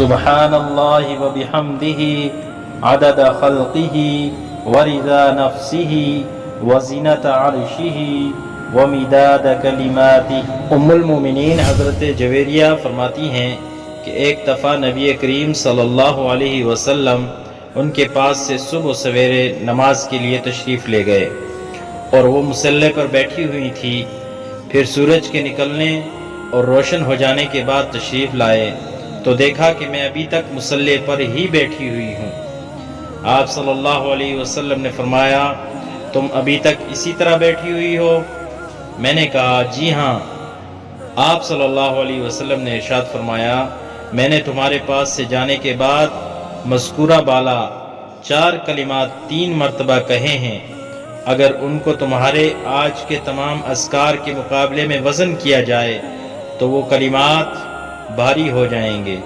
سبحان اللہ وبحمدہ عدد خلقہ ورضا نفسہ وزنۃ عرشہ ومداد کلماتہ۔ ام المومنین حضرت جویریہ فرماتی ہیں کہ ایک دفعہ نبی کریم صلی اللہ علیہ وسلم ان کے پاس سے صبح سویرے نماز کے لیے تشریف لے گئے اور وہ مصلی پر بیٹھی ہوئی تھی۔ پھر سورج کے نکلنے اور روشن ہو جانے کے بعد تشریف لائے تو دیکھا کہ میں ابھی تک مصلی پر ہی بیٹھی ہوئی ہوں۔ آپ صلی اللہ علیہ وسلم نے فرمایا تم ابھی تک اسی طرح بیٹھی ہوئی ہو؟ میں نے کہا جی ہاں۔ آپ صلی اللہ علیہ وسلم نے ارشاد فرمایا میں نے تمہارے پاس سے جانے کے بعد مذکورہ بالا 4 کلمات 3 مرتبہ کہے ہیں، اگر ان کو تمہارے آج کے تمام اذکار کے مقابلے میں وزن کیا جائے تو وہ کلمات بھاری ہو جائیں گے۔